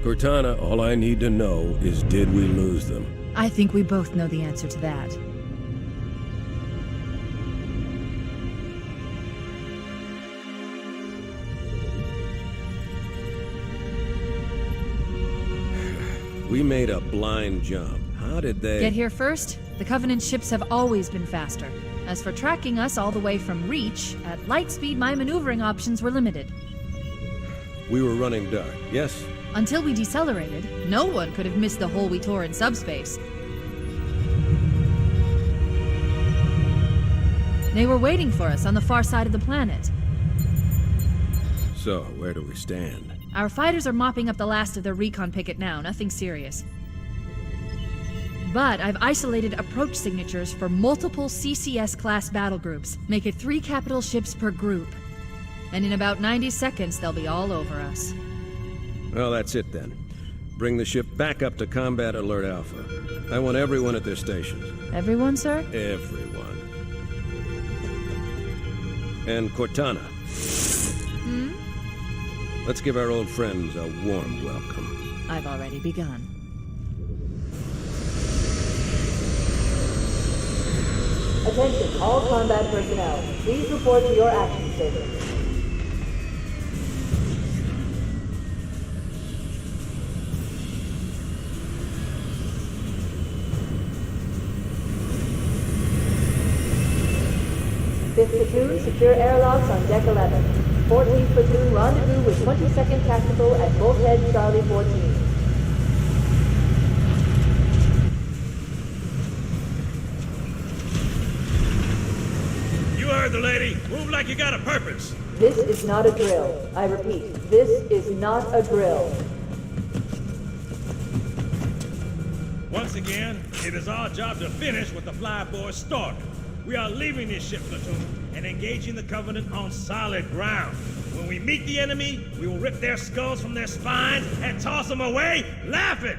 Cortana, all I need to know is did we lose them? I think we both know the answer to that. We made a blind jump. How did they... Get here first? The Covenant ships have always been faster. As for tracking us all the way from Reach, at light speed my maneuvering options were limited. We were running dark, yes? Until we decelerated, no one could have missed the hole we tore in subspace. They were waiting for us on the far side of the planet. So, where do we stand? Our fighters are mopping up the last of their recon picket now, nothing serious. But I've isolated approach signatures for multiple CCS-class battle groups. Make it 3 capital ships per group. And in about 90 seconds, they'll be all over us. Well, that's it then. Bring the ship back up to Combat Alert Alpha. I want everyone at their stations. Everyone, sir? Everyone. And Cortana. Hmm? Let's give our old friends a warm welcome. I've already begun. Attention, all combat personnel. Please report to your action stations. Fifth platoon, secure airlocks on deck 11. 14th platoon, rendezvous with 22nd Tactical at Bulkhead Charlie 14. You heard the lady. Move like you got a purpose. This is not a drill. I repeat, this is not a drill. Once again, it is our job to finish what the flyboys started. We are leaving this ship platoon and engaging the Covenant on solid ground. When we meet the enemy, we will rip their skulls from their spines and toss them away, laughing.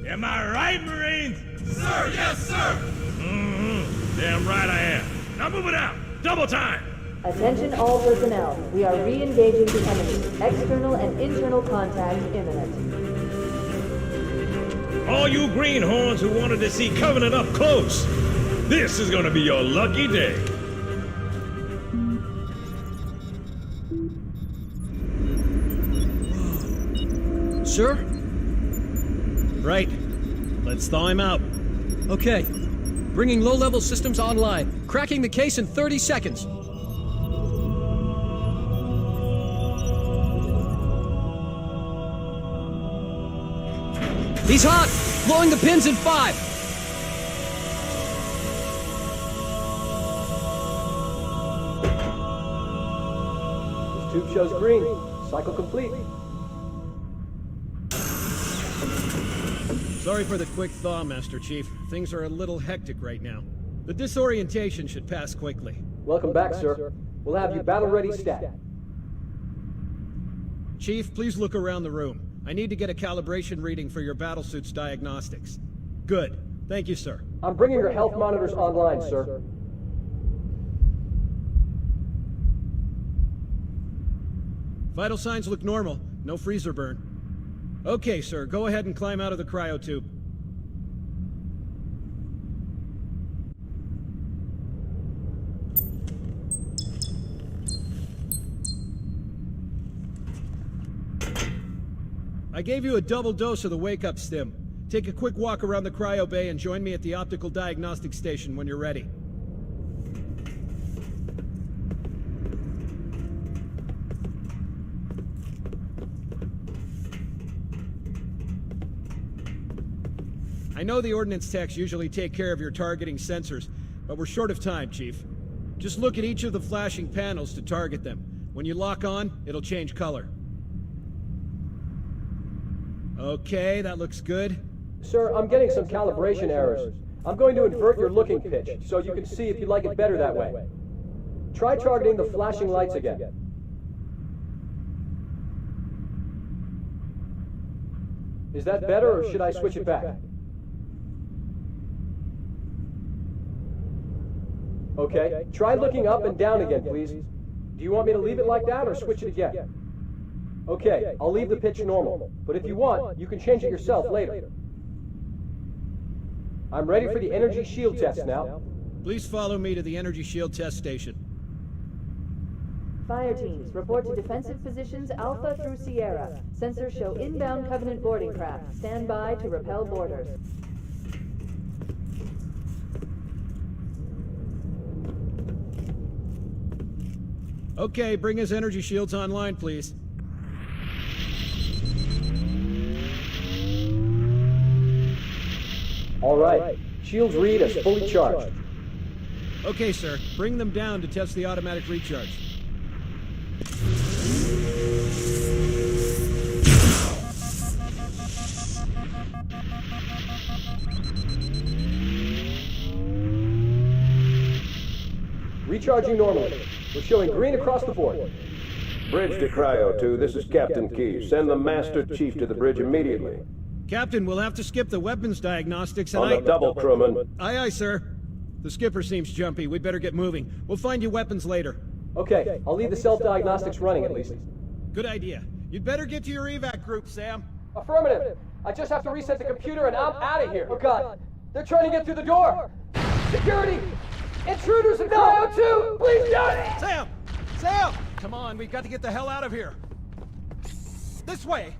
Am I right, Marines? Sir, yes, sir! Mm-hmm. Damn right I am. Now move it out! Double time! Attention all personnel. We are re-engaging the enemy. External and internal contact imminent. All you greenhorns who wanted to see Covenant up close, this is gonna be your lucky day. Sir? Right. Let's thaw him out. Okay. Bringing low-level systems online. Cracking the case in 30 seconds. He's hot! Blowing the pins in 5! This tube shows green. Cycle complete. Sorry for the quick thaw, Master Chief. Things are a little hectic right now. The disorientation should pass quickly. Welcome back, sir. We'll have you battle-ready stat. Chief, please look around the room. I need to get a calibration reading for your battlesuit's diagnostics. Good. Thank you, sir. I'm bringing your health monitors online, sir. Vital signs look normal. No freezer burn. Okay, sir. Go ahead and climb out of the cryotube. I gave you a double dose of the wake-up stim. Take a quick walk around the cryo bay and join me at the optical diagnostic station when you're ready. I know the ordnance techs usually take care of your targeting sensors, but we're short of time, Chief. Just look at each of the flashing panels to target them. When you lock on, it'll change color. Okay, that looks good. Sir, I'm getting some calibration errors. I'm going to invert your looking pitch, so you can see if you like it better that way. Try targeting the flashing lights again. Is that better, or should I switch it back? Okay, try looking up and down again, please. Do you want me to leave it like that, or switch it again? Okay, I'll leave the pitch normal, but if you want, you can change it yourself later. I'm ready for the energy shield test now. Please follow me to the energy shield test station. Fire teams, report to defensive positions Alpha through Sierra. Sensors show inbound Covenant boarding craft. Stand by to repel boarders. Okay, bring his energy shields online, please. All right, shields read as fully charged. Okay, sir. Bring them down to test the automatic recharge. Recharging normally. We're showing green across the board. Bridge to Cryo 2, this is Captain Keyes. Send the Master Chief to the bridge immediately. Captain, we'll have to skip the weapons diagnostics and On the double, crewman. Aye, aye, sir. The skipper seems jumpy. We'd better get moving. We'll find you weapons later. Okay, I'll leave the self-diagnostics running at least. Good idea. You'd better get to your evac group, Sam. Affirmative. I just have to reset the computer and I'm out of here. Oh God, they're trying to get through the door. Security! Intruders in Cryo 2! Please don't! Sam! Sam! Come on, we've got to get the hell out of here. This way!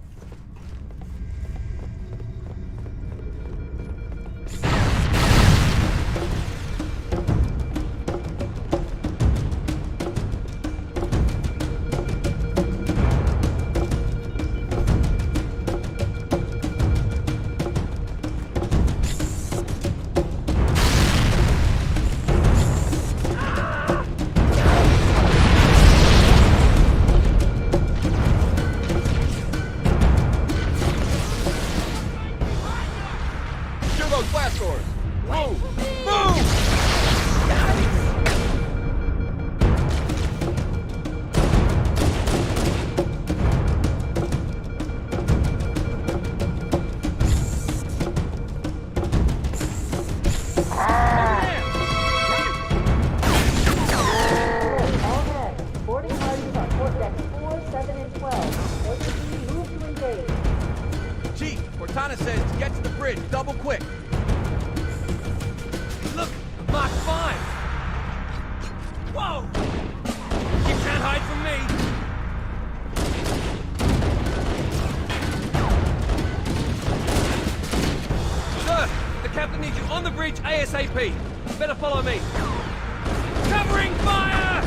ASAP! Better follow me! Covering fire!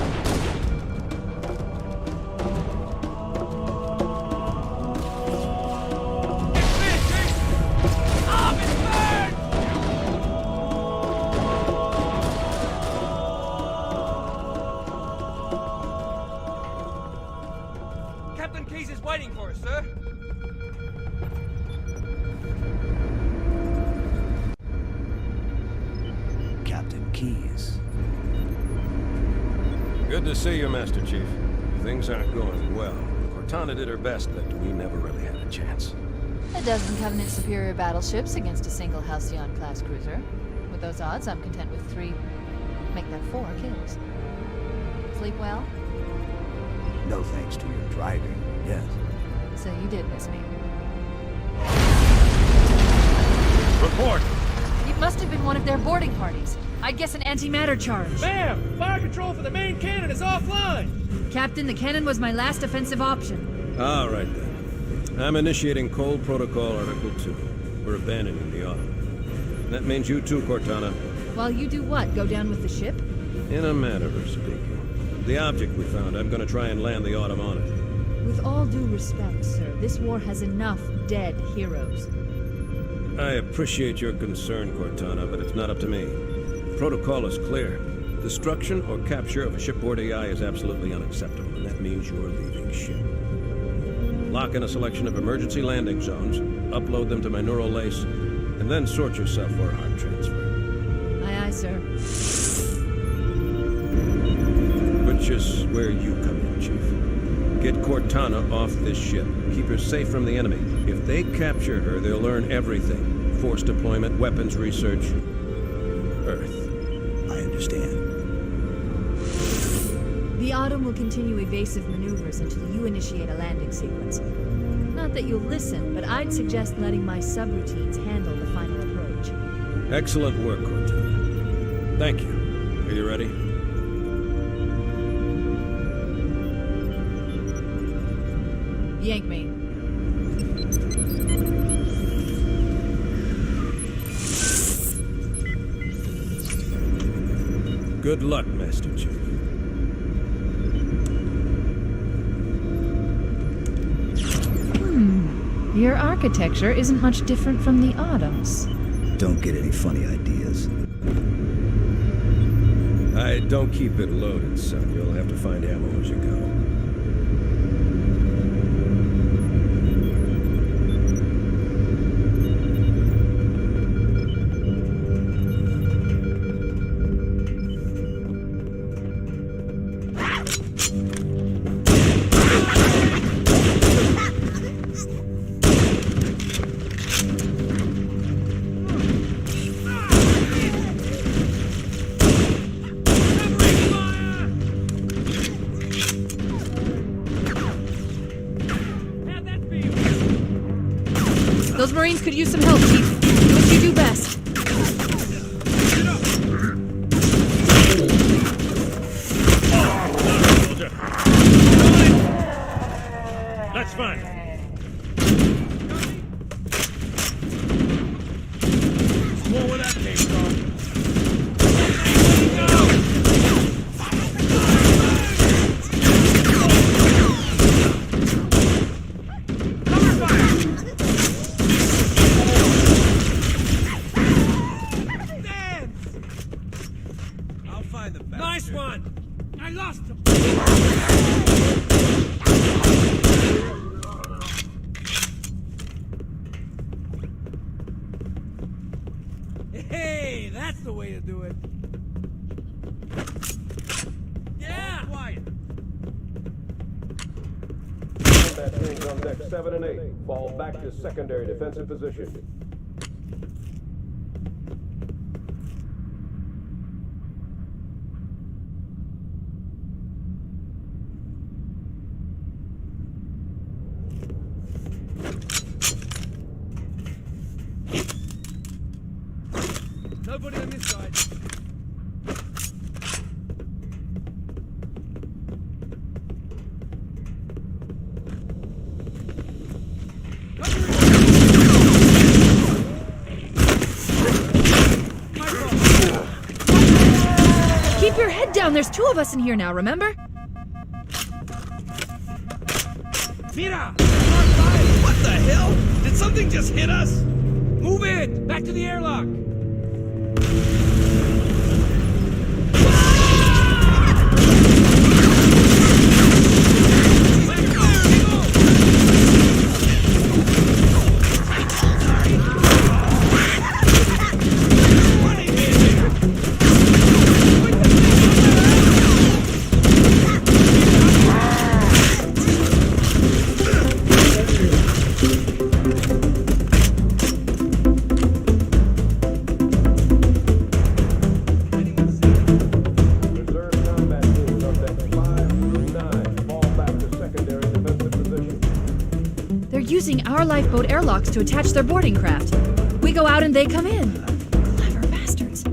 It's finished! Arm is burned! Captain Keyes is waiting for us, sir. Keyes. Good to see you, Master Chief. Things aren't going well. Cortana did her best, but we never really had a chance. A dozen Covenant superior battleships against a single Halcyon-class cruiser. With those odds, I'm content with 3, make that 4 kills. Sleep well? No thanks to your driving, yes. So you did miss me. Report! It must have been one of their boarding parties. I'd guess an antimatter charge. Ma'am! Fire control for the main cannon is offline! Captain, the cannon was my last offensive option. All right, then. I'm initiating Cold Protocol Article 2. We're abandoning the Autumn. That means you too, Cortana. While you do what? Go down with the ship? In a manner of speaking. The object we found, I'm gonna try and land the Autumn on it. With all due respect, sir, this war has enough dead heroes. I appreciate your concern, Cortana, but it's not up to me. Protocol is clear. Destruction or capture of a shipboard AI is absolutely unacceptable, and that means you're leaving ship. Lock in a selection of emergency landing zones, upload them to my neural lace, and then sort yourself for a heart transfer. Aye, aye, sir. Which is where you come in, Chief. Get Cortana off this ship. Keep her safe from the enemy. If they capture her, they'll learn everything. Force deployment, weapons research, Earth. I understand. The The Autumn will continue evasive maneuvers until you initiate a landing sequence. Not that you'll listen, but I'd suggest letting my subroutines handle the final approach. Excellent work, Cortana. Thank you. Are you ready? Yank me. Good luck, Master Chief. Your architecture isn't much different from the Autumn's. Don't get any funny ideas. I don't keep it loaded, son. You'll have to find ammo as you go. Those Marines could use some help, Chief. Do what you do best. Soldier. That's fine. More where that came from. Nice one! I lost him! Hey, that's the way to do it. Yeah! Quiet. Combat teams on deck 7 and 8. Fall back to secondary defensive position. Nobody on this side. Keep your head down. There's two of us in here now, remember? Mira! What the hell? Did something just hit us? Move it! Back to the airlock! Using our lifeboat airlocks to attach their boarding craft. We go out and they come in. Clever bastards.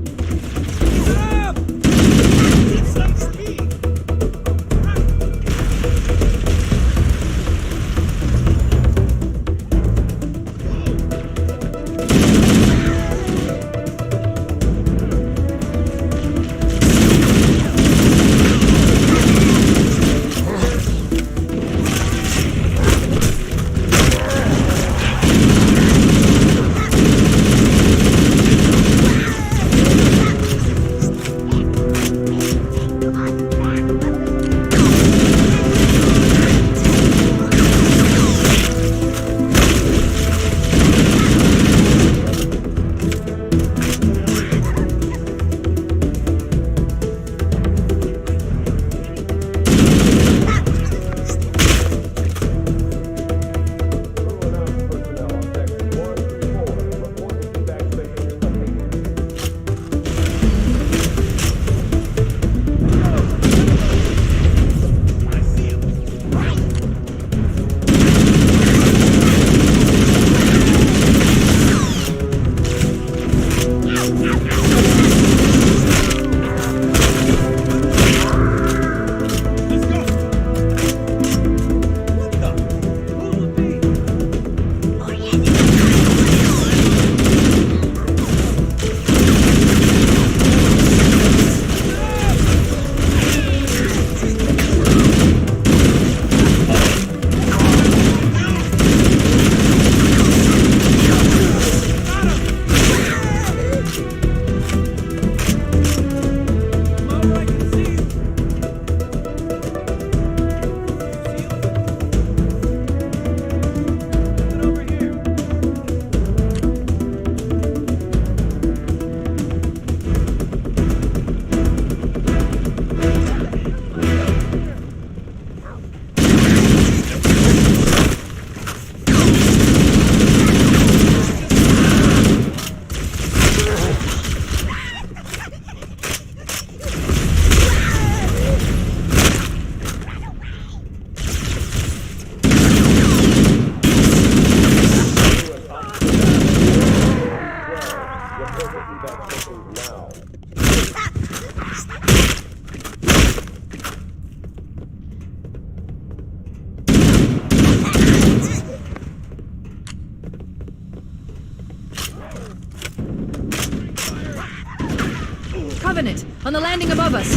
it! On the landing above us!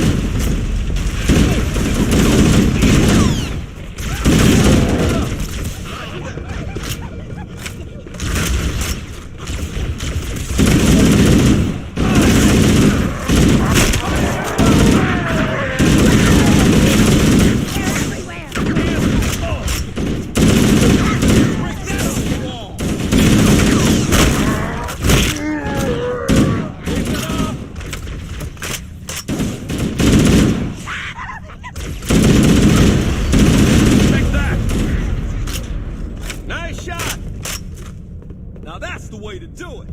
Now that's the way to do it.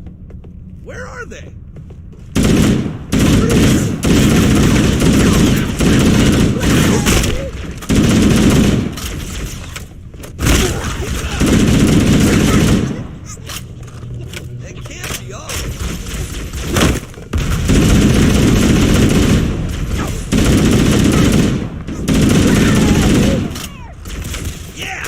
Where are they? That can't be all. Yeah!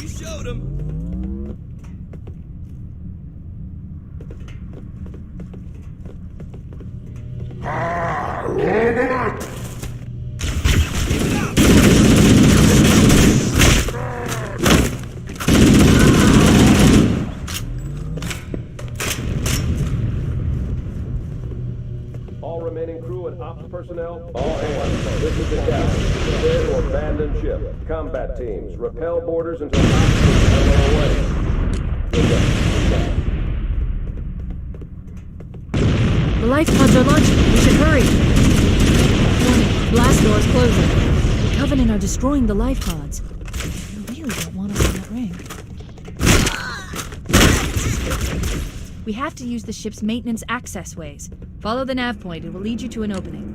You showed him. All remaining crew and ops personnel, all hands. This is the captain. Prepare to abandon ship. Combat teams, repel boarders until hostages are on their way. The life pods are launching. We should hurry. Warning, blast doors closing. The Covenant are destroying the life pods. They really don't want us in that ring. We have to use the ship's maintenance access ways. Follow the nav point. It will lead you to an opening.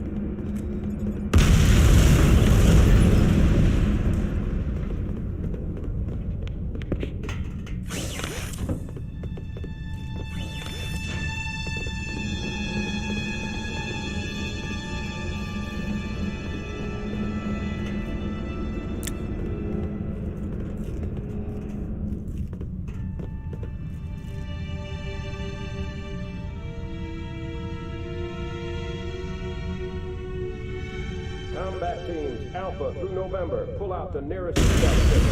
Combat teams, Alpha through November, pull out the nearest scout ship.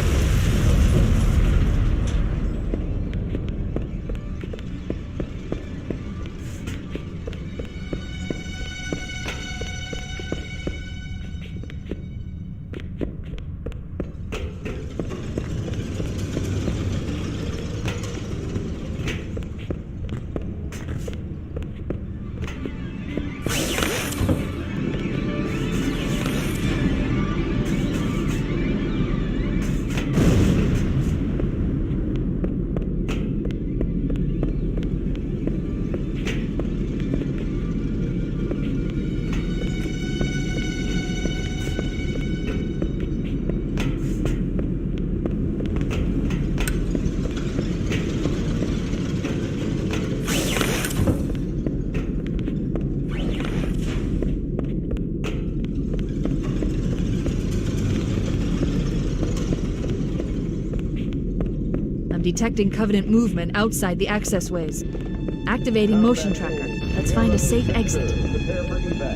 Detecting Covenant movement outside the access ways. Activating motion tracker. Let's find a safe exit. Prepare for evac.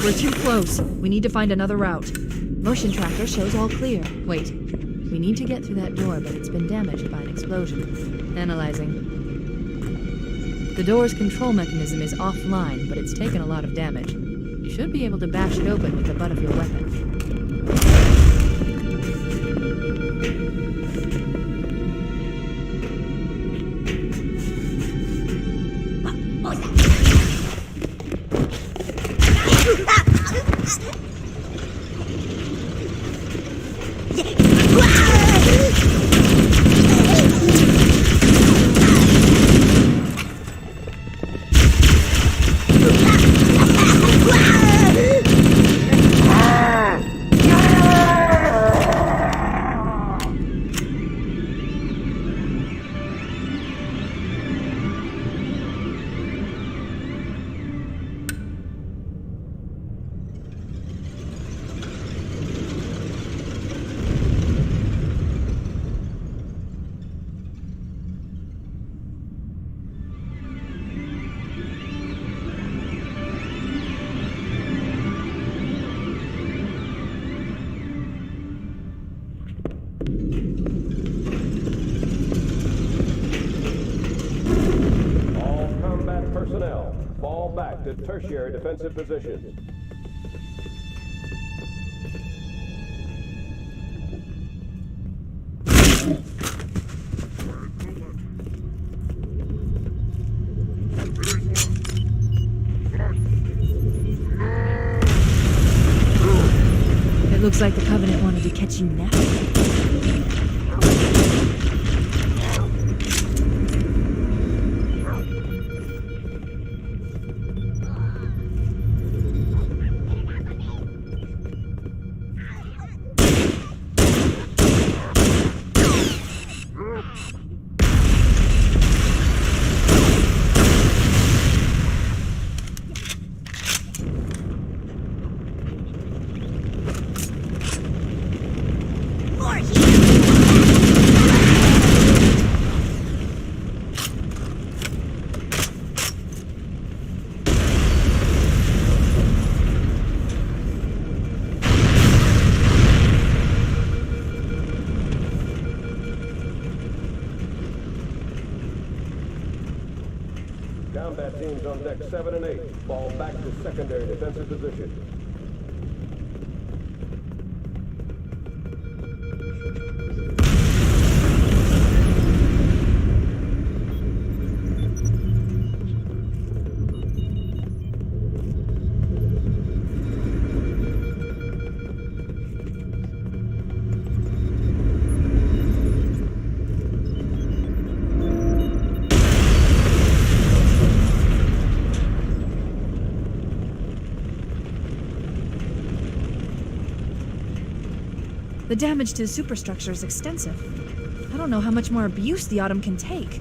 We're too close. We need to find another route. Motion tracker shows all clear. Wait. We need to get through that door, but it's been damaged by an explosion. Analyzing. The door's control mechanism is offline, but it's taken a lot of damage. You should be able to bash it open with the butt of your weapon. back to tertiary defensive positions. It looks like the Covenant wanted to catch you now. Combat teams on deck 7 and 8 fall back to secondary defensive position. The damage to the superstructure is extensive. I don't know how much more abuse the Autumn can take.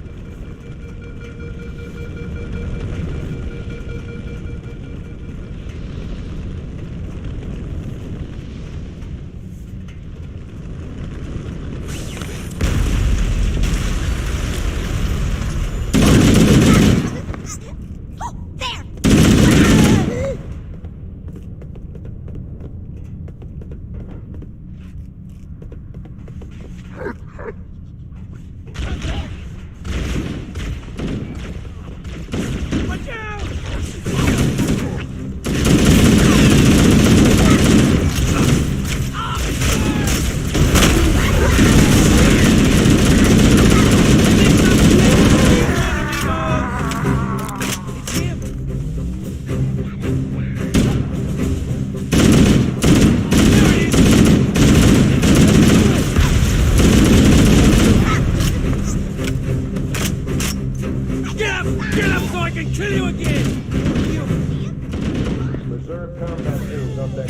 Reserve combat teams on deck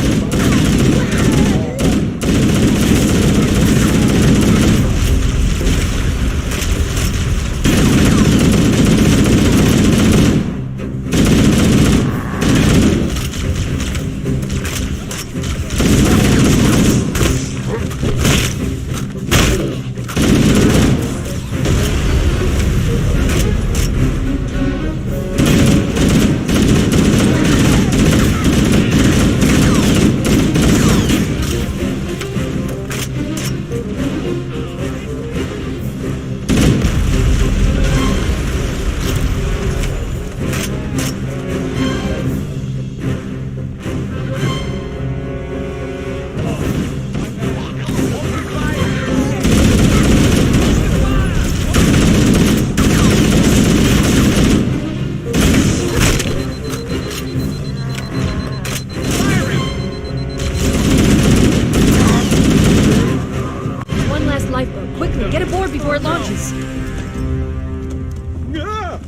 1 last lifeboat. Quickly, get aboard before it launches.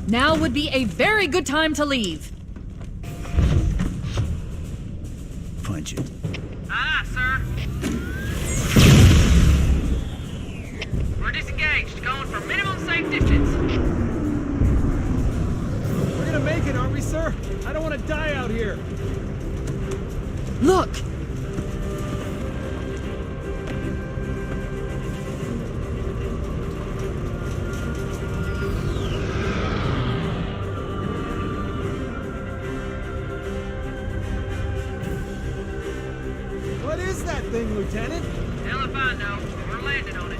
Now would be a very good time to leave. Punch it. Aye, sir. We're disengaged, going for minimum safe distance. We're gonna make it, aren't we, sir? I don't want to die out here. Look! What is that thing, Lieutenant? Hell if I know, but we're landing on it.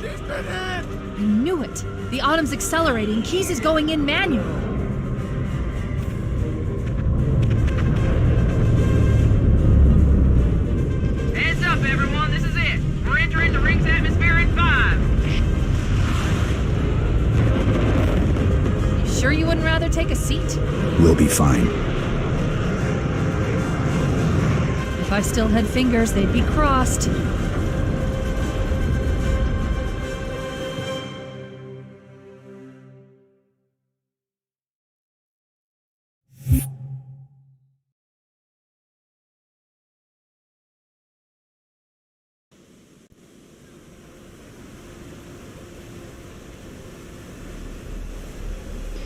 She's been hit! I knew it. The Autumn's accelerating. Keyes is going in manual. take a seat? We'll be fine. If I still had fingers, they'd be crossed.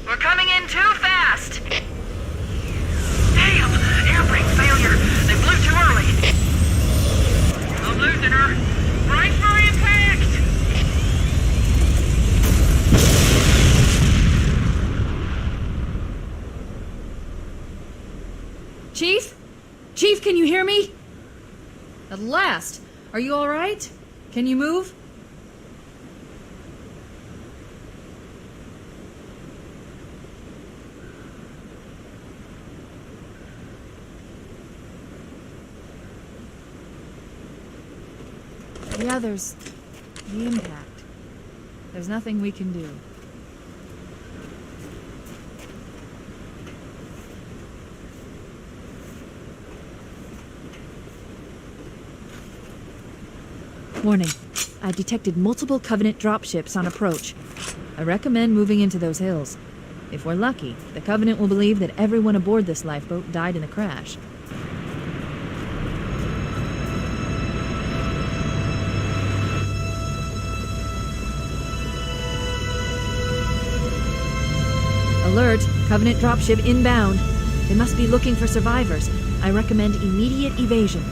We're coming in too fast! Damn! Air brake failure! They blew too early! I'm losing her! Brace for impact! Chief? Chief, can you hear me? At last! Are you alright? Can you move? The others, the impact. There's nothing we can do. Warning. I've detected multiple Covenant dropships on approach. I recommend moving into those hills. If we're lucky, the Covenant will believe that everyone aboard this lifeboat died in the crash. Alert! Covenant dropship inbound. They must be looking for survivors. I recommend immediate evasion.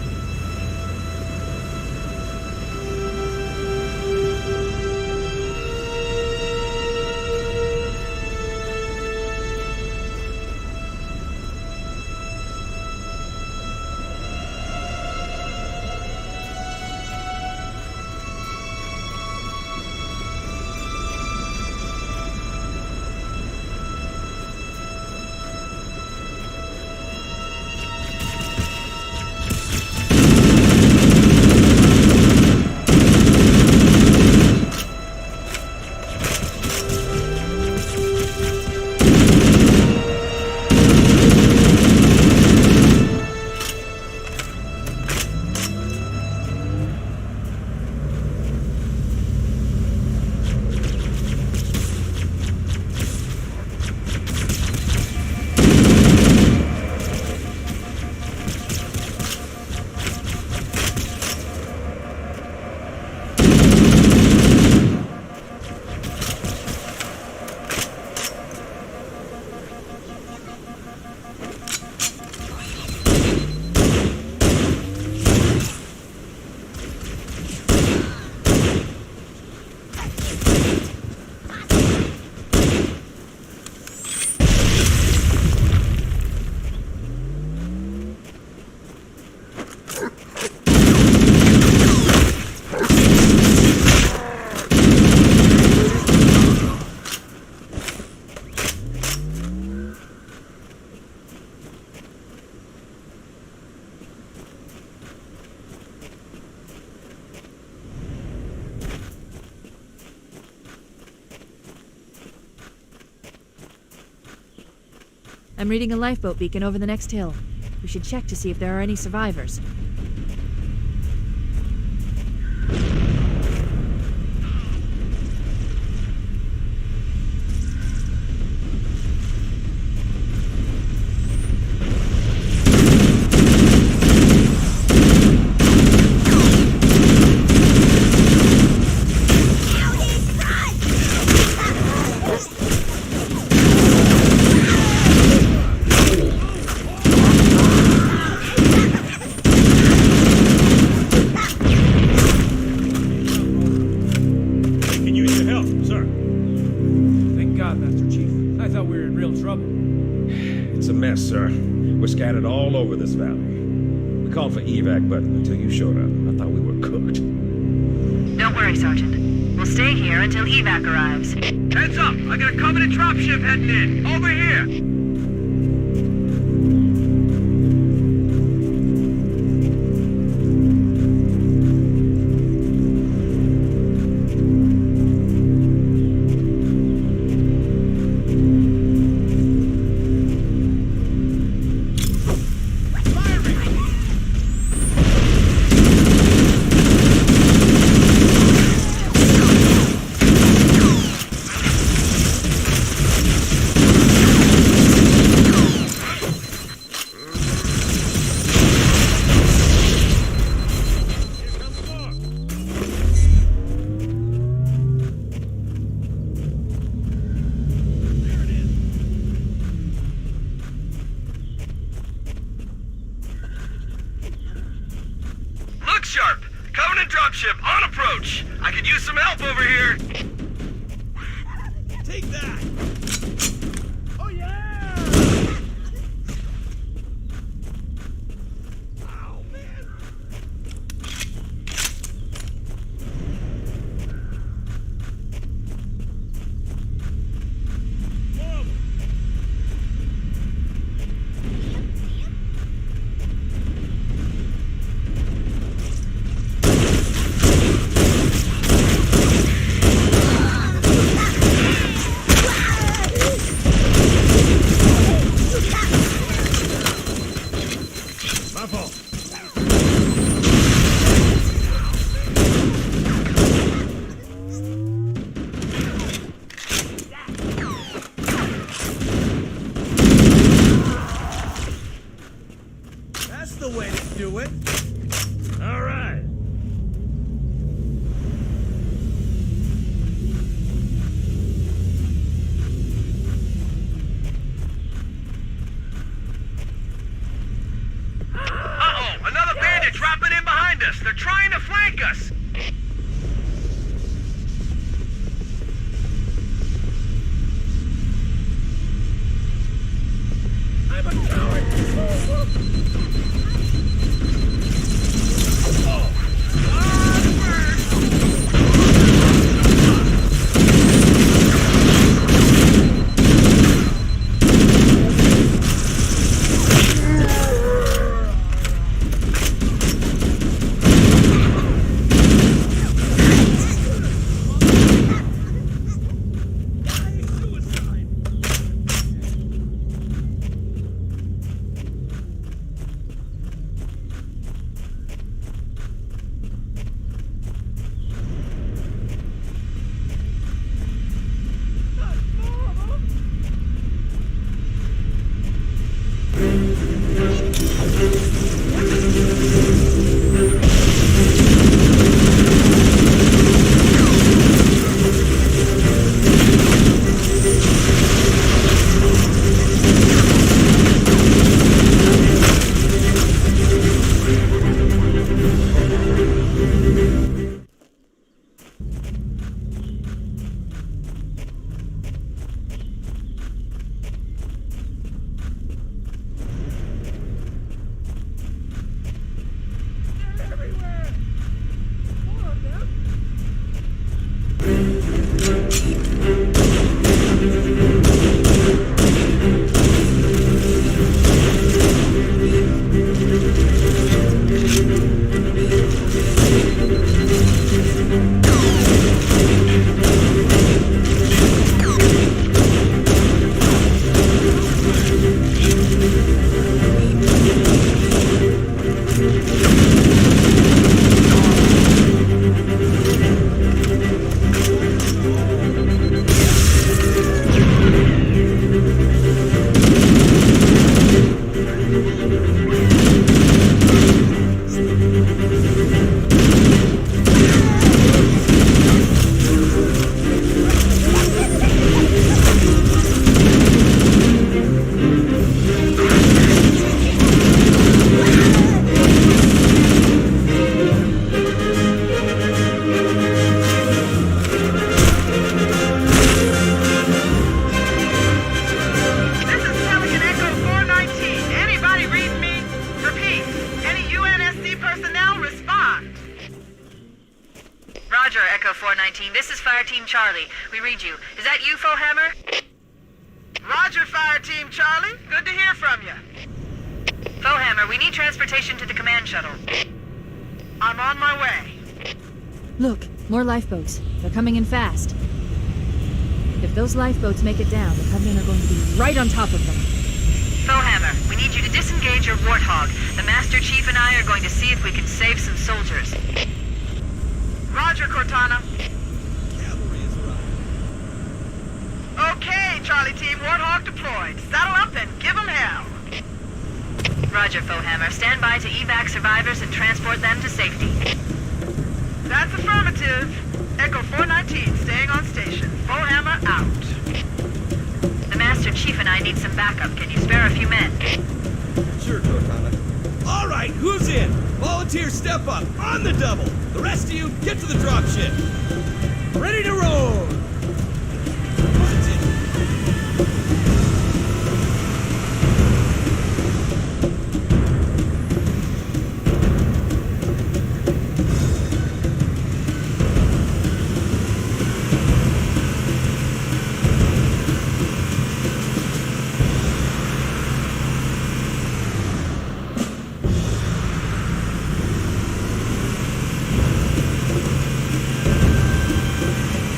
I'm reading a lifeboat beacon over the next hill. We should check to see if there are any survivors. Scattered all over this valley. We called for evac, but until you showed up, I thought we were cooked. Don't worry, Sergeant. We'll stay here until evac arrives. Heads up! I got a Covenant dropship heading in! Over here! approach. I could use some help over here. Take that. Oh, yeah! Ow, man. My fault. That's the way to do it. All right. Uh-oh, another bandit dropping in behind us. They're trying to flank us. I'm a coward. Roger, Echo 419. This is Fire Team Charlie. We read you. Is that you, Fohammer? Roger, Fire Team Charlie. Good to hear from you. Fohammer, we need transportation to the command shuttle. I'm on my way. Look, more lifeboats. They're coming in fast. If those lifeboats make it down, the Covenant are going to be right on top of them. Fohammer, we need you to disengage your Warthog. The Master Chief and I are going to see if we can save some soldiers. Roger, Cortana. Cavalry is arrived. Okay, Charlie Team, Warthog deployed. Saddle up and give them hell. Roger, Fohammer. Stand by to evac survivors and transport them to safety. That's affirmative. Echo 419 staying on station. Fohammer out. The Master Chief and I need some backup. Can you spare a few men? Sure, Cortana. All right, who's in? Volunteer step up, on the double. The rest of you, get to the dropship. Ready to roll.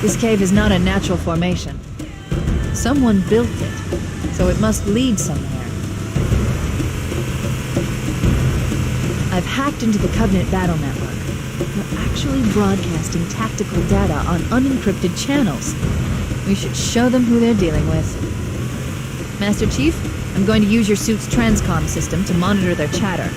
This cave is not a natural formation. Someone built it, so it must lead somewhere. I've hacked into the Covenant battle network. They're actually broadcasting tactical data on unencrypted channels. We should show them who they're dealing with. Master Chief, I'm going to use your suit's transcom system to monitor their chatter.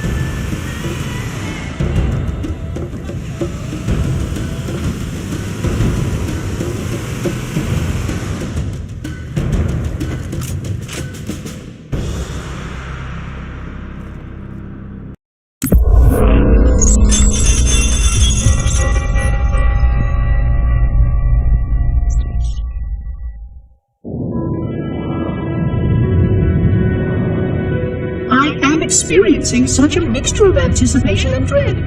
Experiencing such a mixture of anticipation and dread.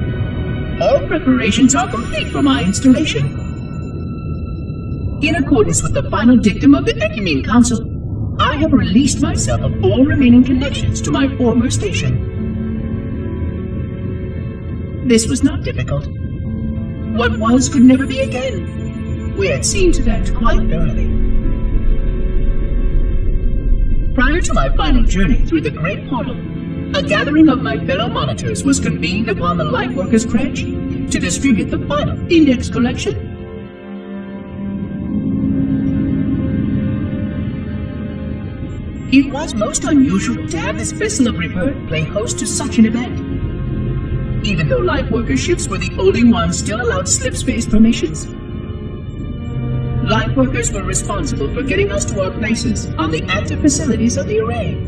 All preparations are complete for my installation. In accordance with the final dictum of the Ecumene Council, I have released myself of all remaining connections to my former station. This was not difficult. What was could never be again. We had seen to that quite thoroughly. Prior to my final journey through the Great Portal, a gathering of my fellow monitors was convened upon the Lightworkers' Crench to distribute the final index collection. It was most unusual to have this vessel of rebirth play host to such an event. Even though Lightworker ships were the only ones still allowed slipspace permissions, Lightworkers were responsible for getting us to our places on the active facilities of the array.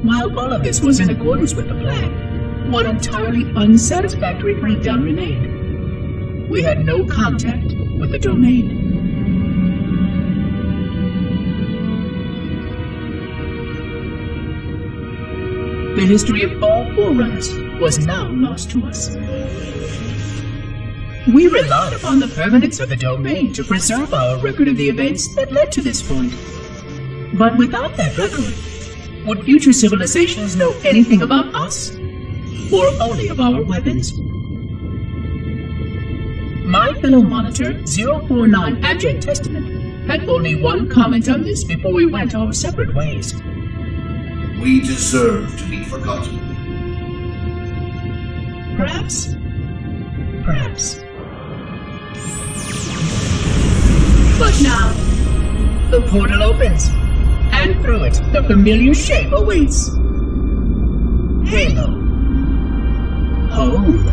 While all of this was in accordance with the plan, one entirely unsatisfactory breakdown remained. We had no contact with the domain. The history of all Forerunners was now lost to us. We relied upon the permanence of the domain to preserve our record of the events that led to this point. But without that record, would future civilizations know anything about us? Or only of our weapons? My fellow monitor, 049 Abject Testament, had only one comment on this before we went our separate ways. We deserve to be forgotten. Perhaps. Perhaps. But now, the portal opens. And through it, the familiar shape awaits. Halo. Home.